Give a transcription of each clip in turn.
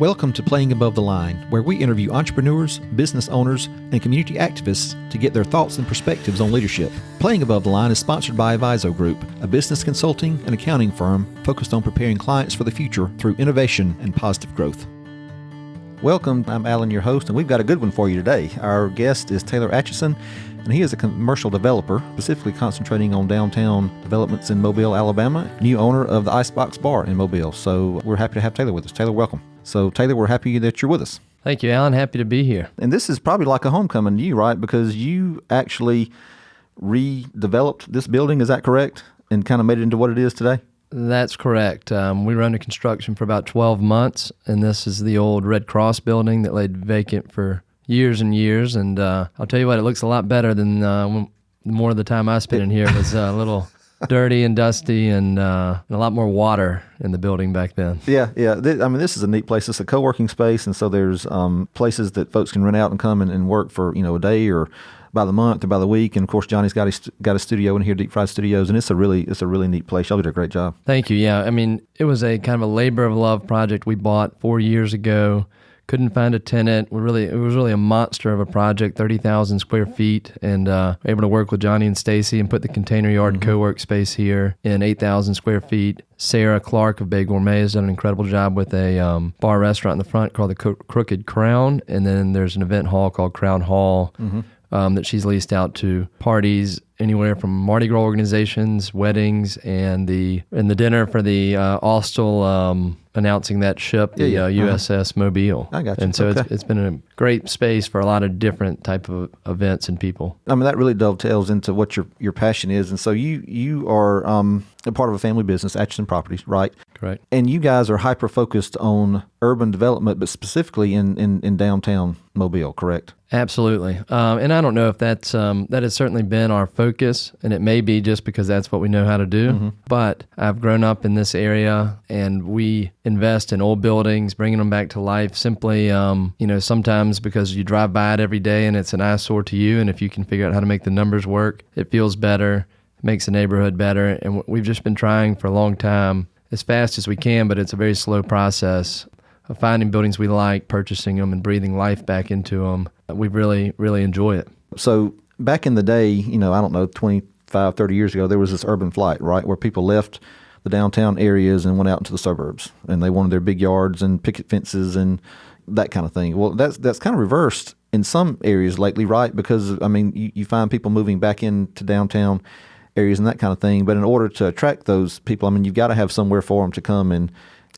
Welcome to Playing Above the Line, where we interview entrepreneurs, business owners, and community activists to get their thoughts and perspectives on leadership. Playing Above the Line is sponsored by Aviso Group, a business consulting and accounting firm focused on preparing clients for the future through innovation and positive growth. Welcome, I'm Alan, your host, and we've got a good one for you today. Our guest is Taylor Atchison, and he is a commercial developer, specifically concentrating on downtown developments in Mobile, Alabama, new owner of the Icebox Bar in Mobile. So we're happy to have Taylor with us. Taylor, welcome. So Taylor, we're happy that you're with us. Thank you, Alan. Happy to be here. And this is probably like a homecoming to you, right? Because you actually redeveloped this building, is that correct? And kind of made it into what it is today? That's correct. We were under construction for about 12 months, and this is the old Red Cross building that laid vacant for years and years. And I'll tell you what, it looks a lot better than more of the time I spent in here. It was a little dirty and dusty and a lot more water in the building back then. Yeah. This is a neat place. It's a co-working space, and so there's places that folks can rent out and come and work for a day or by the month or by the week. And of course, Johnny's got a studio in here, Deep Fried Studios, and it's a really neat place. Y'all did a great job. Thank you. Yeah, it was a kind of a labor of love project we bought 4 years ago. Couldn't find a tenant. It was really a monster of a project, 30,000 square feet, and able to work with Johnny and Stacy and put the Container Yard co-work space here in 8,000 square feet. Sarah Clark of Bay Gourmet has done an incredible job with a bar restaurant in the front called the Crooked Crown, and then there's an event hall called Crown Hall that she's leased out to parties anywhere from Mardi Gras organizations, weddings, and the dinner for the Austell announcing that ship, the USS Mobile. I got you. And so it's been a great space for a lot of different type of events and people. That really dovetails into what your passion is. And so you are a part of a family business, Atchison Properties, right? Correct. And you guys are hyper-focused on urban development, but specifically in downtown Mobile, correct? Absolutely. And I don't know if that has certainly been our focus, and it may be just because that's what we know how to do. But I've grown up in this area, and we invest in old buildings, bringing them back to life simply, sometimes because you drive by it every day and it's an eyesore to you, and if you can figure out how to make the numbers work, it feels better, it makes the neighborhood better. And we've just been trying for a long time as fast as we can, but it's a very slow process of finding buildings we like, purchasing them, and breathing life back into them. We really, really enjoy it. So back in the day, 25, 30 years ago, there was this urban flight, right, where people left the downtown areas and went out into the suburbs, and they wanted their big yards and picket fences and that kind of thing. Well, that's kind of reversed in some areas lately, right? Because, you find people moving back into downtown areas and that kind of thing. But in order to attract those people, you've got to have somewhere for them to come and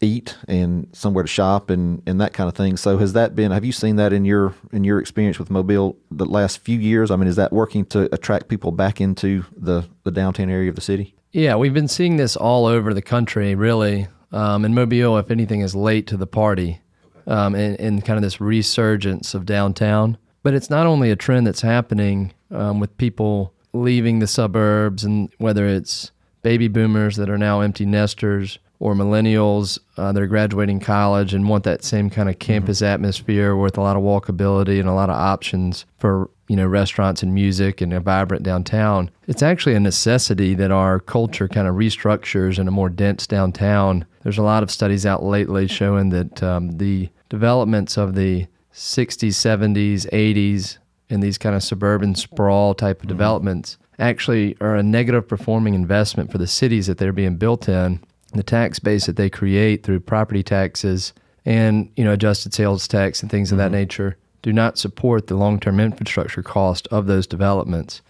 eat and somewhere to shop and that kind of thing. So have you seen that in your experience with Mobile the last few years? Is that working to attract people back into the downtown area of the city? Yeah, we've been seeing this all over the country, really. And Mobile, if anything, is late to the party in kind of this resurgence of downtown. But it's not only a trend that's happening with people leaving the suburbs, and whether it's baby boomers that are now empty nesters or millennials that are graduating college and want that same kind of campus atmosphere with a lot of walkability and a lot of options for restaurants and music and a vibrant downtown. It's actually a necessity that our culture kind of restructures in a more dense downtown. There's a lot of studies out lately showing that the developments of the 60s, 70s, 80s, and these kind of suburban sprawl type of developments actually are a negative performing investment for the cities that they're being built in. The tax base that they create through property taxes and adjusted sales tax and things of that nature do not support the long-term infrastructure cost of those developments.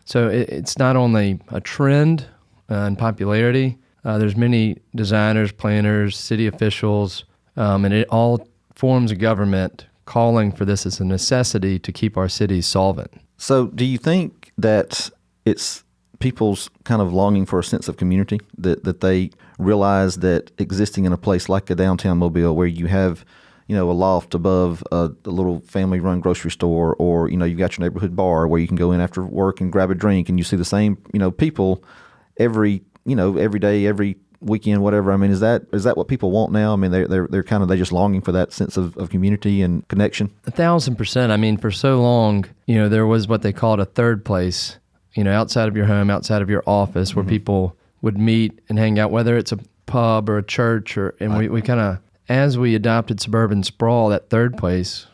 So it's not only a trend in popularity. There's many designers, planners, city officials, and all forms of government calling for this as a necessity to keep our cities solvent. So do you think that it's people's kind of longing for a sense of community, that they realize that existing in a place like a downtown Mobile where you have a loft above a little family-run grocery store, or you've got your neighborhood bar where you can go in after work and grab a drink, and you see the same people every day, every weekend, whatever. Is that what people want now? They're just longing for that sense of community and connection. 1,000%. For so long, there was what they called a third place, outside of your home, outside of your office, where people would meet and hang out, whether it's a pub or a church, and we kind of as we adopted suburban sprawl, that third place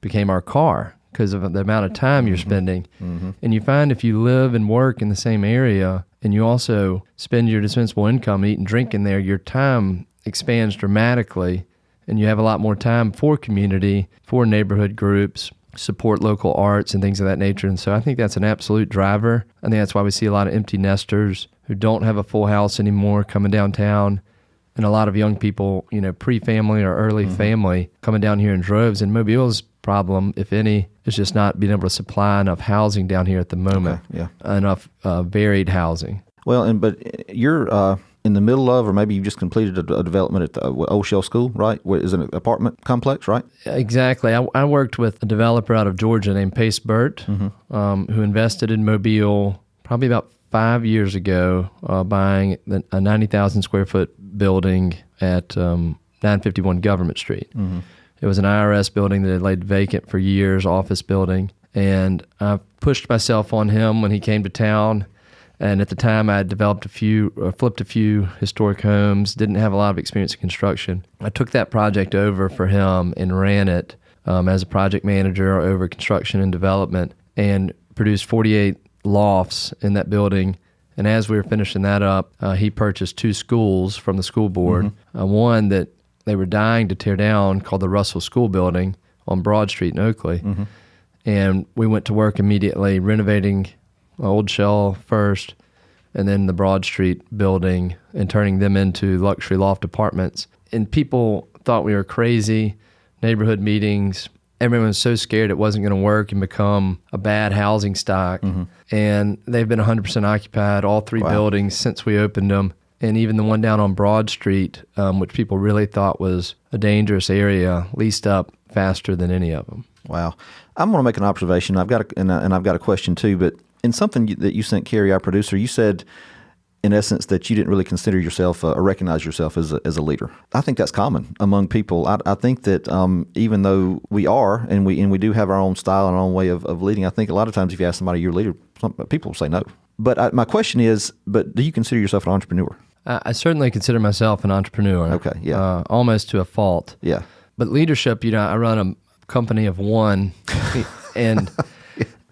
became our car because of the amount of time you're spending. And you find if you live and work in the same area and you also spend your dispensable income eating and drinking there, your time expands dramatically and you have a lot more time for community, for neighborhood groups, support local arts and things of that nature. And so I think that's an absolute driver. I think that's why we see a lot of empty nesters who don't have a full house anymore coming downtown, and a lot of young people, pre-family or early family coming down here in droves. And Mobile's problem, if any, is just not being able to supply enough housing down here at the moment, enough varied housing. Well, but you're in the middle of, or maybe you just completed a development at the Old Shell School, right? Is it an apartment complex, right? Exactly. I worked with a developer out of Georgia named Pace Burt, who invested in Mobile probably about 5 years ago, buying a 90,000 square foot building at 951 Government Street. It was an IRS building that had laid vacant for years, office building. And I pushed myself on him when he came to town. And at the time, I had flipped a few historic homes, didn't have a lot of experience in construction. I took that project over for him and ran it as a project manager over construction and development, and produced 48 lofts in that building. And as we were finishing that up, he purchased 2 schools from the school board. One that they were dying to tear down called the Russell School Building on Broad Street in Oakley. And we went to work immediately renovating Old Shell first, and then the Broad Street building, and turning them into luxury loft apartments. And people thought we were crazy. Neighborhood meetings, everyone was so scared it wasn't going to work and become a bad housing stock. And they've been 100% occupied, all 3 buildings, since we opened them. And even the one down on Broad Street, which people really thought was a dangerous area, leased up faster than any of them. Wow. I'm going to make an observation. I've got a question too, but in something that you sent Carrie, our producer, you said, in essence, that you didn't really consider yourself or recognize yourself as a leader. I think that's common among people. I think that even though we are, and we do have our own style and our own way of leading, I think a lot of times if you ask somebody you're a leader, people will say no. But my question is, but do you consider yourself an entrepreneur? I certainly consider myself an entrepreneur. Okay, yeah. Almost to a fault. Yeah. But leadership, I run a company of one, and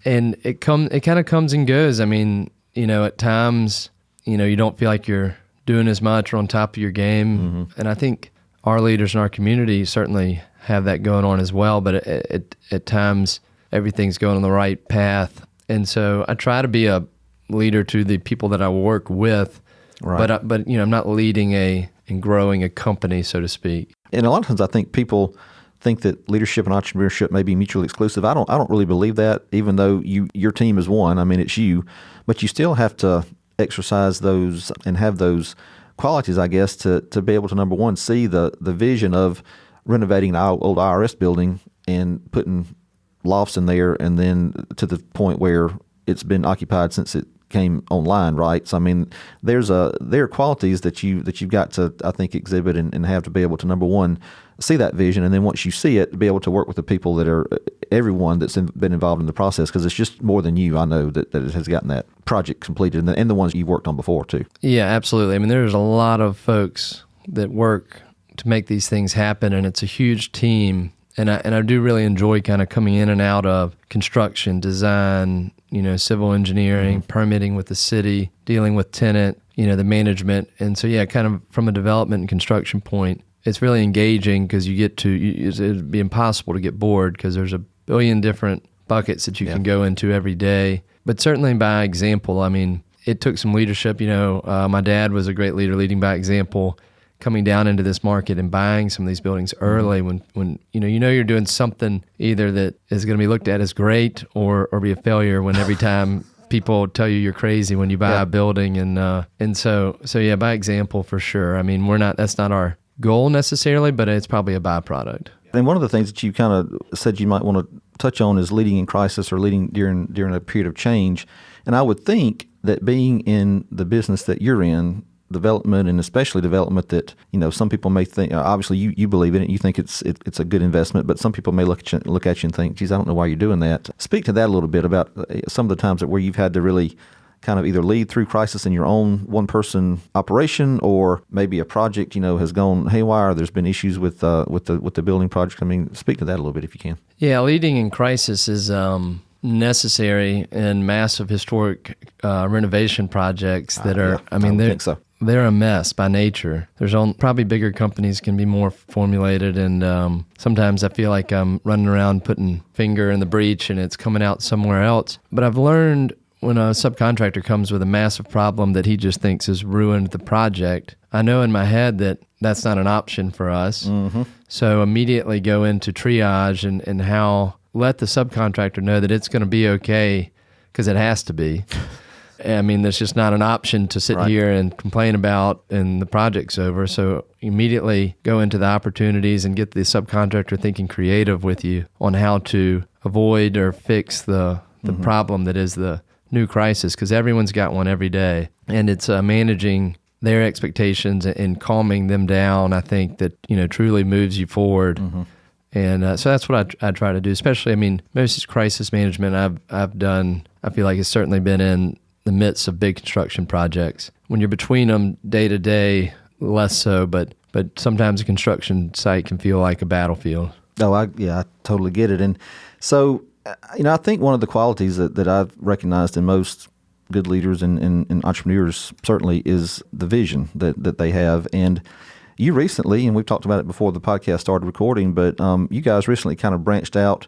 and it kind of comes and goes. I mean, at times, you don't feel like you're doing as much or on top of your game. And I think our leaders in our community certainly have that going on as well. But at times, everything's going on the right path. And so I try to be a leader to the people that I work with. Right. But I'm not leading and growing a company, so to speak. And a lot of times I think people think that leadership and entrepreneurship may be mutually exclusive. I don't really believe that, even though your team is one. I mean, it's you, but you still have to exercise those and have those qualities, I guess, to be able to, number one, see the vision of renovating an old IRS building and putting lofts in there, and then to the point where it's been occupied since it came online, right? So I mean, there are qualities that you've got to, I think, exhibit and have to be able to, number one, see that vision, and then once you see it, be able to work with the people that are everyone that's been involved in the process, because it's just more than you. I know that it has gotten that project completed, and the ones you've worked on before too. Yeah, absolutely. I mean, there's a lot of folks that work to make these things happen, and it's a huge team. And I do really enjoy kind of coming in and out of construction, design, civil engineering, permitting with the city, dealing with tenant, the management. And so, yeah, kind of from a development and construction point, it's really engaging because it'd be impossible to get bored because there's a billion different buckets that you can go into every day. But certainly by example, I mean, it took some leadership. My dad was a great leader, leading by example, coming down into this market and buying some of these buildings early when you're doing something either that is going to be looked at as great or be a failure, when every time people tell you you're crazy when you buy a building. And so yeah, by example for sure. I mean, that's not our goal necessarily, but it's probably a byproduct. And one of the things that you kind of said you might want to touch on is leading in crisis or leading during a period of change. And I would think that being in the business that you're in, development, and especially development that some people may think, obviously you believe in it, you think it's a good investment, but some people may look at you and think, geez, I don't know why you're doing that. Speak to that a little bit about some of the times where you've had to really kind of either lead through crisis in your own one-person operation, or maybe a project, has gone haywire. There's been issues with the building project. I mean, speak to that a little bit if you can. Yeah, leading in crisis is necessary in massive historic renovation projects that are. I think so. They're a mess by nature. There's probably bigger companies can be more formulated, and sometimes I feel like I'm running around putting finger in the breach and it's coming out somewhere else. But I've learned when a subcontractor comes with a massive problem that he just thinks has ruined the project, I know in my head that that's not an option for us. Mm-hmm. So immediately go into triage and how let the subcontractor know that it's going to be okay, because it has to be. I mean, there's just not an option to sit here and complain about and the project's over. So immediately go into the opportunities and get the subcontractor thinking creative with you on how to avoid or fix the problem that is the new crisis, because everyone's got one every day. And it's managing their expectations and calming them down, I think, that, truly moves you forward. Mm-hmm. And so that's what I try to do, especially, most crisis management I've done, I feel like it's certainly been in the midst of big construction projects. When you're between them day to day, less so, but sometimes a construction site can feel like a battlefield. Oh, I totally get it. And so, I think one of the qualities that I've recognized in most good leaders and entrepreneurs certainly is the vision that they have. And you recently, and we've talked about it before the podcast started recording, but you guys recently kind of branched out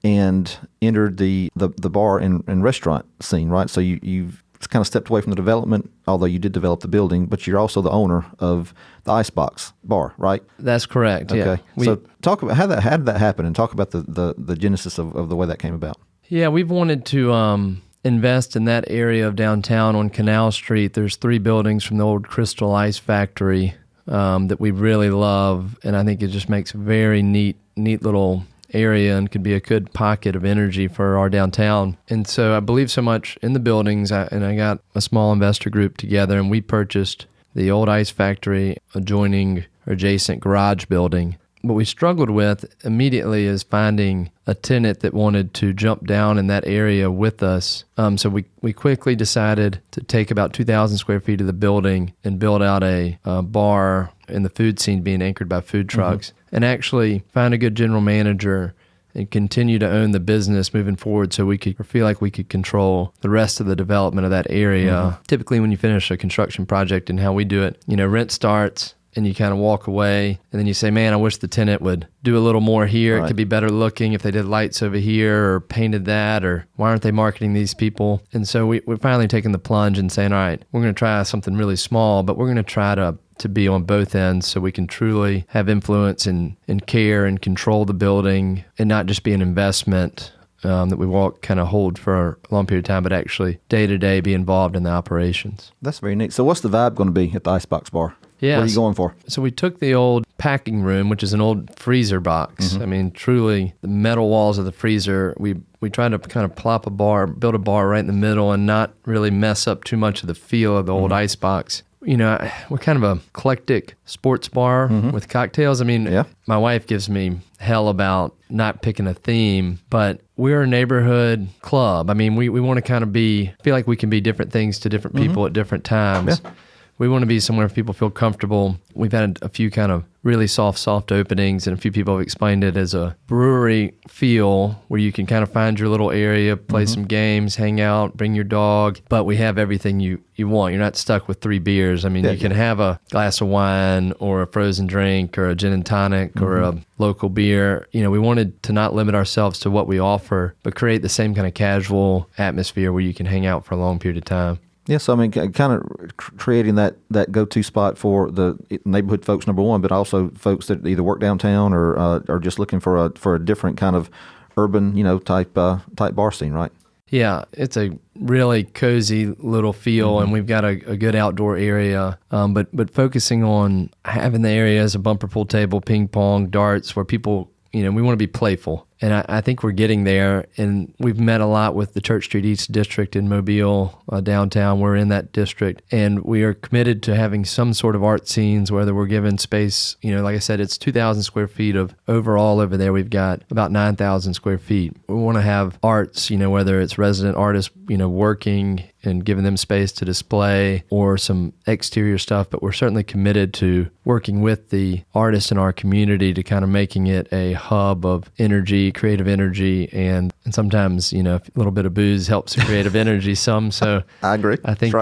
and entered the bar and restaurant scene, right? So you've kind of stepped away from the development, although you did develop the building, but you're also the owner of the Icebox Bar, right? That's correct. Okay. Yeah. So talk about how did that happen, and talk about the genesis of the way that came about. Yeah, we've wanted to invest in that area of downtown on Canal Street. There's 3 buildings from the old Crystal Ice Factory that we really love, and I think it just makes a very neat little area and could be a good pocket of energy for our downtown. And so I believe so much in the buildings, and I got a small investor group together, and we purchased the old ice factory adjoining or adjacent garage building. What we struggled with immediately is finding a tenant that wanted to jump down in that area with us. So we quickly decided to take about 2,000 square feet of the building and build out a bar in the food scene being anchored by food trucks, and actually find a good general manager and continue to own the business moving forward, so we could feel like we could control the rest of the development of that area. Mm-hmm. Typically when you finish a construction project, and how we do it, rent starts and you kind of walk away, and then you say, man, I wish the tenant would do a little more here. Right. It could be better looking if they did lights over here or painted that, or why aren't they marketing these people? And so we're finally taking the plunge and saying, all right, we're going to try something really small, but we're going to try to be on both ends so we can truly have influence and care and control the building, and not just be an investment that we won't kind of hold for a long period of time, but actually day to day be involved in the operations. That's very neat. So what's the vibe going to be at the Icebox Bar? Yeah. What are you going for? So we took the old packing room, which is an old freezer box. Mm-hmm. Truly, the metal walls of the freezer, we tried to kind of build a bar right in the middle and not really mess up too much of the feel of the old ice box. We're kind of a eclectic sports bar with cocktails. My wife gives me hell about not picking a theme, but we're a neighborhood club. We want to kind of feel like we can be different things to different people at different times. Yeah. We want to be somewhere where people feel comfortable. We've had a few kind of really soft openings, and a few people have explained it as a brewery feel where you can kind of find your little area, play some games, hang out, bring your dog, but we have everything you want. You're not stuck with 3 beers. You can have a glass of wine or a frozen drink or a gin and tonic or a local beer. We wanted to not limit ourselves to what we offer, but create the same kind of casual atmosphere where you can hang out for a long period of time. Yeah, so kind of creating that go-to spot for the neighborhood folks, number one, but also folks that either work downtown or are just looking for a different kind of urban, type bar scene, right? Yeah, it's a really cozy little feel, and we've got a good outdoor area, but focusing on having the area as a bumper pool table, ping pong, darts, where people, we want to be playful. And I think we're getting there. And we've met a lot with the Church Street East District in Mobile, downtown. We're in that district. And we are committed to having some sort of art scenes, whether we're given space. Like I said, it's 2,000 square feet of overall over there. We've got about 9,000 square feet. We want to have arts, whether it's resident artists, working and giving them space to display or some exterior stuff. But we're certainly committed to working with the artists in our community to kind of making it a hub of energy, creative energy, and sometimes, a little bit of booze helps the creative energy some. So I agree. I think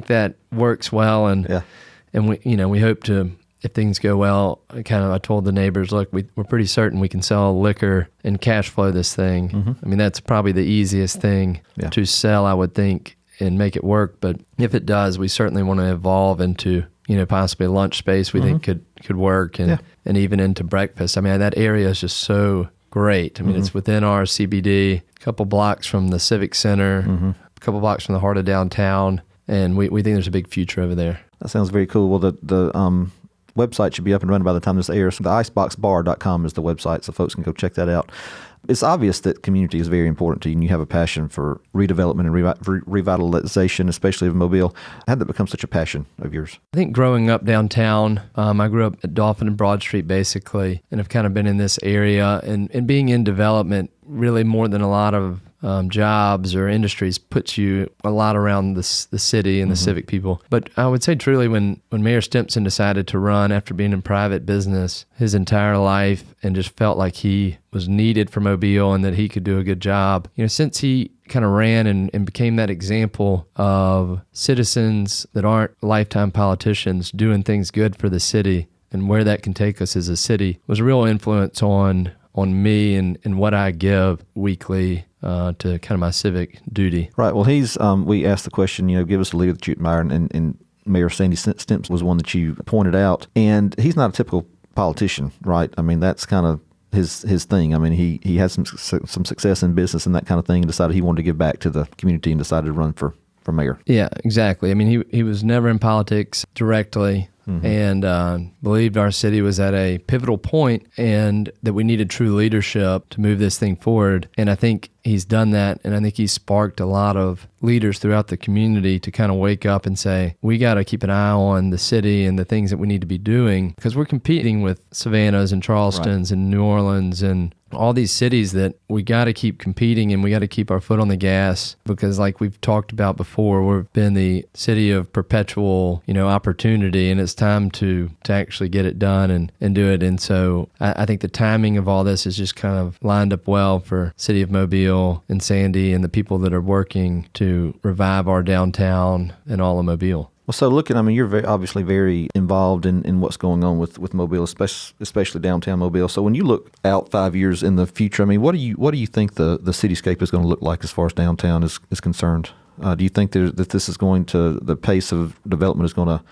that works well. And, and we hope to, if things go well, I told the neighbors, look, we're pretty certain we can sell liquor and cash flow this thing. Mm-hmm. I mean, that's probably the easiest thing to sell, I would think, and make it work. But if it does, we certainly want to evolve into, possibly a lunch space we think could work, and even into breakfast. I mean, that area is just so great. I mean, it's within our CBD, a couple blocks from the Civic Center, a couple blocks from the heart of downtown, and we think there's a big future over there. That sounds very cool. Well, the website should be up and running by the time this airs. The iceboxbar.com is the website, so folks can go check that out. It's obvious that community is very important to you, and you have a passion for redevelopment and revitalization, especially of Mobile. How did that become such a passion of yours? I think growing up downtown, I grew up at Dolphin and Broad Street, basically, and have kind of been in this area. And being in development, really more than a lot of jobs or industries, puts you a lot around the city and the civic people. But I would say truly when Mayor Stimpson decided to run after being in private business his entire life and just felt like he was needed for Mobile and that he could do a good job, since he kind of ran and became that example of citizens that aren't lifetime politicians doing things good for the city and where that can take us as a city, was a real influence on me and what I give weekly to kind of my civic duty. Right. Well, we asked the question, give us a leader that you admire, and Mayor Sandy Stimpson was one that you pointed out. And he's not a typical politician, right? I mean, that's kind of his thing. I mean, he had some success in business and that kind of thing, and decided he wanted to give back to the community and decided to run for mayor. Yeah, exactly. I mean, he was never in politics directly. And believed our city was at a pivotal point and that we needed true leadership to move this thing forward. And I think he's done that, and I think he's sparked a lot of leaders throughout the community to kind of wake up and say, we got to keep an eye on the city and the things that we need to be doing, because we're competing with Savannahs and Charlestons and New Orleans and all these cities that we got to keep competing, and we got to keep our foot on the gas, because like we've talked about before, we've been the city of perpetual, opportunity, and it's time to actually get it done and do it. And so I think the timing of all this is just kind of lined up well for City of Mobile and Sandy and the people that are working to revive our downtown and all of Mobile. Well, so you're obviously very involved in what's going on with Mobile, especially downtown Mobile. So when you look out 5 years in the future, what do you think the cityscape is going to look like as far as downtown is concerned? Do you think that this is the pace of development is going to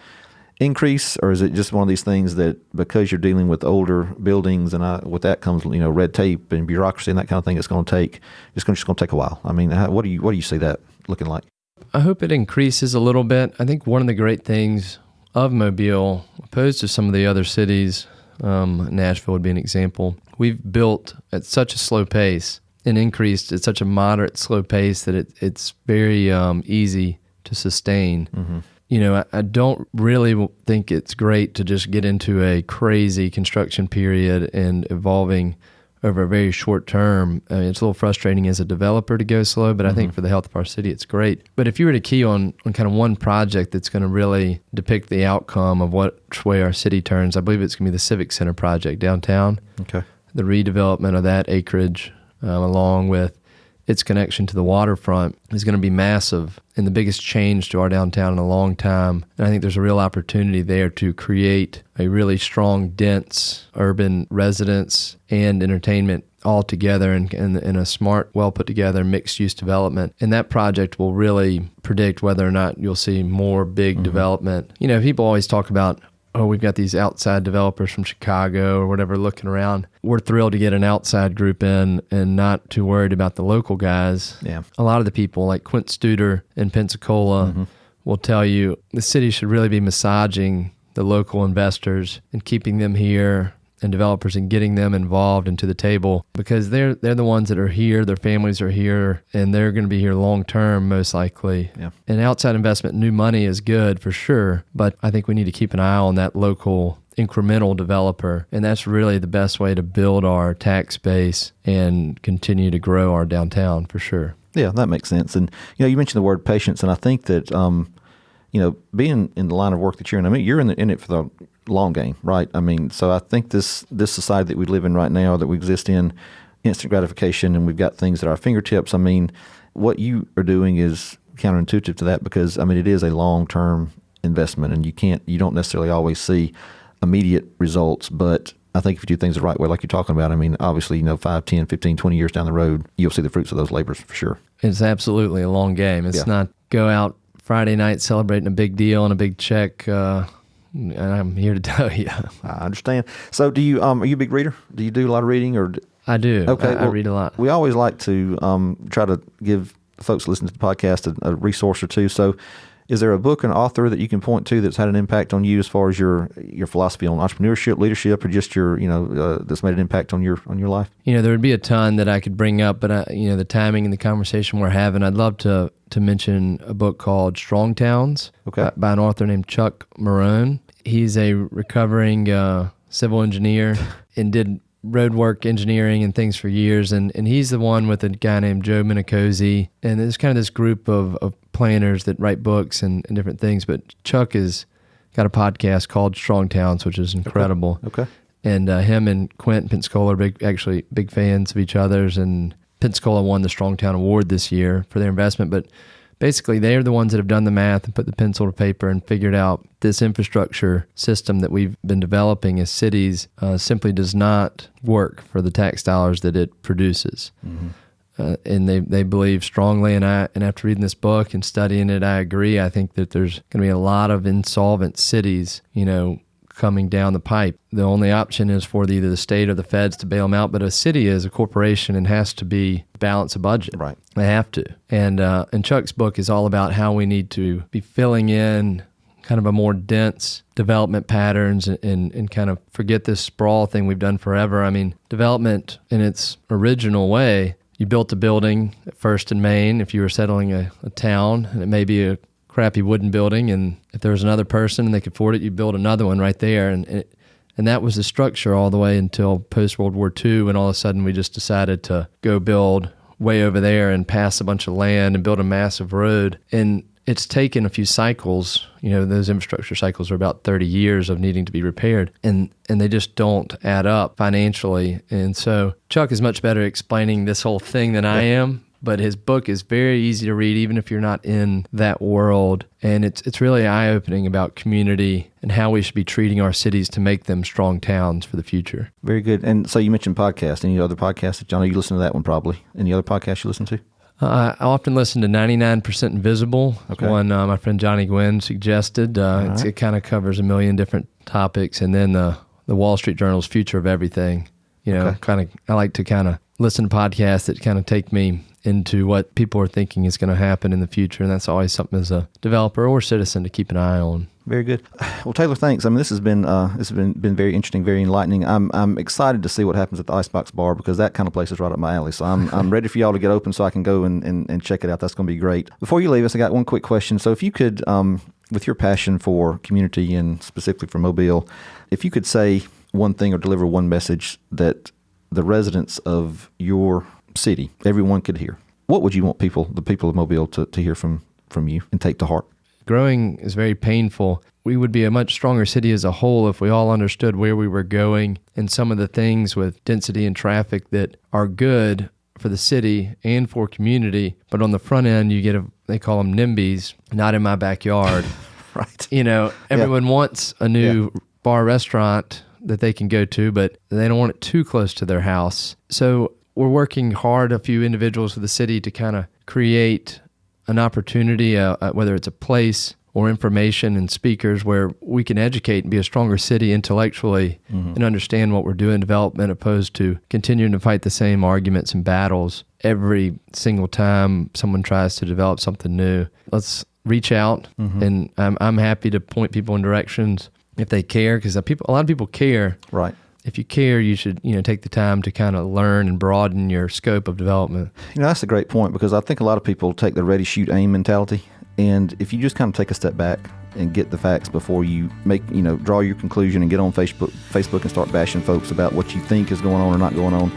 increase, or is it just one of these things that because you're dealing with older buildings and with that comes red tape and bureaucracy and that kind of thing, it's going to take a while? I mean, what do you see that looking like? I hope it increases a little bit. I think one of the great things of Mobile, opposed to some of the other cities, Nashville would be an example, we've built at such a slow pace and increased at such a moderate, slow pace that it's very easy to sustain. Mm-hmm. I don't really think it's great to just get into a crazy construction period and evolving over a very short term. I mean, it's a little frustrating as a developer to go slow, but I think for the health of our city, it's great. But if you were to key on kind of one project that's going to really depict the outcome of which way our city turns, I believe it's going to be the Civic Center project downtown. Okay. The redevelopment of that acreage, along with its connection to the waterfront, is going to be massive and the biggest change to our downtown in a long time. And I think there's a real opportunity there to create a really strong, dense urban residence and entertainment all together in a smart, well put together mixed-use development. And that project will really predict whether or not you'll see more big development. People always talk about, we've got these outside developers from Chicago or whatever looking around. We're thrilled to get an outside group in and not too worried about the local guys. Yeah. A lot of the people like Quint Studer in Pensacola will tell you the city should really be massaging the local investors and keeping them here and developers and getting them involved and to the table, because they're the ones that are here, their families are here, and they're going to be here long term most likely. Yeah. And outside investment, new money is good for sure, but I think we need to keep an eye on that local incremental developer, and that's really the best way to build our tax base and continue to grow our downtown for sure. Yeah, that makes sense. And you mentioned the word patience, and I think that being in the line of work that you're in, I mean, you're in it for the long game, right? I mean, so I think this society that we live in right now, that we exist in, instant gratification, and we've got things at our fingertips. I mean, what you are doing is counterintuitive to that, because I mean, it is a long-term investment, and you don't necessarily always see immediate results, but I think if you do things the right way, like you're talking about, I mean, obviously, 5, 10, 15, 20 years down the road, you'll see the fruits of those labors for sure. It's absolutely a long game. It's not go out Friday night celebrating a big deal and a big check. And I'm here to tell you. I understand. So are you a big reader? Do you do a lot of reading? Or I do. Okay. I read a lot. We always like to try to give folks listening to the podcast a resource or two. So is there a book, an author that you can point to that's had an impact on you as far as your philosophy on entrepreneurship, leadership, or just your, that's made an impact on your life? There would be a ton that I could bring up, but the timing and the conversation we're having, I'd love to mention a book called Strong Towns by an author named Chuck Marone. He's a recovering civil engineer and did roadwork engineering and things for years, and he's the one with a guy named Joe Minicozy, and there's kind of this group of planners that write books and different things, but Chuck has got a podcast called Strong Towns, which is incredible. Okay. And him and Quint Pensacola are big fans of each other's, and Pensacola won the Strong Town Award this year for their investment, but basically they're the ones that have done the math and put the pencil to paper and figured out this infrastructure system that we've been developing as cities simply does not work for the tax dollars that it produces. Mm-hmm. And they believe strongly, and after reading this book and studying it, I agree. I think that there's going to be a lot of insolvent cities, coming down the pipe. The only option is for either the state or the feds to bail them out, but a city is a corporation and has to balance a budget. Right. They have to. And Chuck's book is all about how we need to be filling in kind of a more dense development patterns and kind of forget this sprawl thing we've done forever. I mean, development in its original way, you built a building at First and Main if you were settling a town, and it may be a crappy wooden building, and if there was another person and they could afford it, you build another one right there, and that was the structure all the way until post-World War II, when all of a sudden we just decided to go build way over there and pass a bunch of land and build a massive road. And it's taken a few cycles. Those infrastructure cycles are about 30 years of needing to be repaired, and they just don't add up financially. And so Chuck is much better explaining this whole thing than I am, but his book is very easy to read even if you're not in that world. And it's really eye-opening about community and how we should be treating our cities to make them strong towns for the future. Very good. And so you mentioned podcasts. Any other podcasts? I know you listen to that one probably. Any other podcasts you listen to? I often listen to 99% Invisible, one my friend Johnny Gwynn suggested. It kind of covers a million different topics. And then the Wall Street Journal's Future of Everything. I like to kind of listen to podcasts that kind of take me into what people are thinking is going to happen in the future. And that's always something as a developer or citizen to keep an eye on. Very good. Well, Taylor, thanks. I mean, this has been very interesting, very enlightening. I'm excited to see what happens at the Icebox Bar, because that kind of place is right up my alley. So I'm ready for y'all to get open so I can go and check it out. That's going to be great. Before you leave us, I got one quick question. So if you could, with your passion for community and specifically for Mobile, if you could say one thing or deliver one message that the residents of your city, everyone could hear, what would you want the people of Mobile to hear from you and take to heart? Growing is very painful. We would be a much stronger city as a whole if we all understood where we were going and some of the things with density and traffic that are good for the city and for community. But on the front end, you get they call them NIMBYs, not in my backyard. Right. Everyone wants a new bar restaurant that they can go to, but they don't want it too close to their house. So we're working hard, a few individuals with the city, to kind of create an opportunity, whether it's a place or information and speakers, where we can educate and be a stronger city intellectually and understand what we're doing in development, opposed to continuing to fight the same arguments and battles every single time someone tries to develop something new. Let's reach out, and I'm happy to point people in directions if they care, because a lot of people care. Right. if you care, you should, take the time to kind of learn and broaden your scope of development. That's a great point, because I think a lot of people take the ready, shoot, aim mentality. And if you just kind of take a step back and get the facts before you make, draw your conclusion and get on Facebook and start bashing folks about what you think is going on or not going on.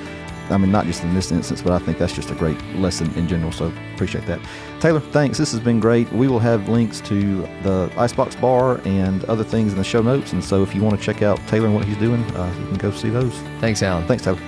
I mean, not just in this instance, but I think that's just a great lesson in general. So appreciate that. Taylor, thanks. This has been great. We will have links to the Icebox Bar and other things in the show notes. And so if you want to check out Taylor and what he's doing, you can go see those. Thanks, Alan. Thanks, Taylor.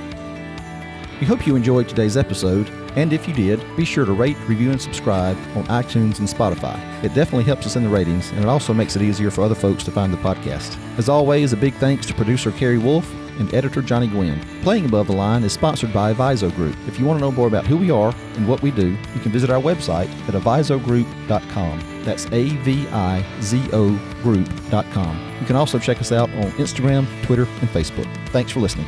We hope you enjoyed today's episode. And if you did, be sure to rate, review, and subscribe on iTunes and Spotify. It definitely helps us in the ratings, and it also makes it easier for other folks to find the podcast. As always, a big thanks to producer Carrie Wolf and editor Johnny Gwynn. Playing Above the Line is sponsored by Aviso Group. If you want to know more about who we are and what we do, you can visit our website at avisogroup.com. That's AVIZO group.com. You can also check us out on Instagram, Twitter, and Facebook. Thanks for listening.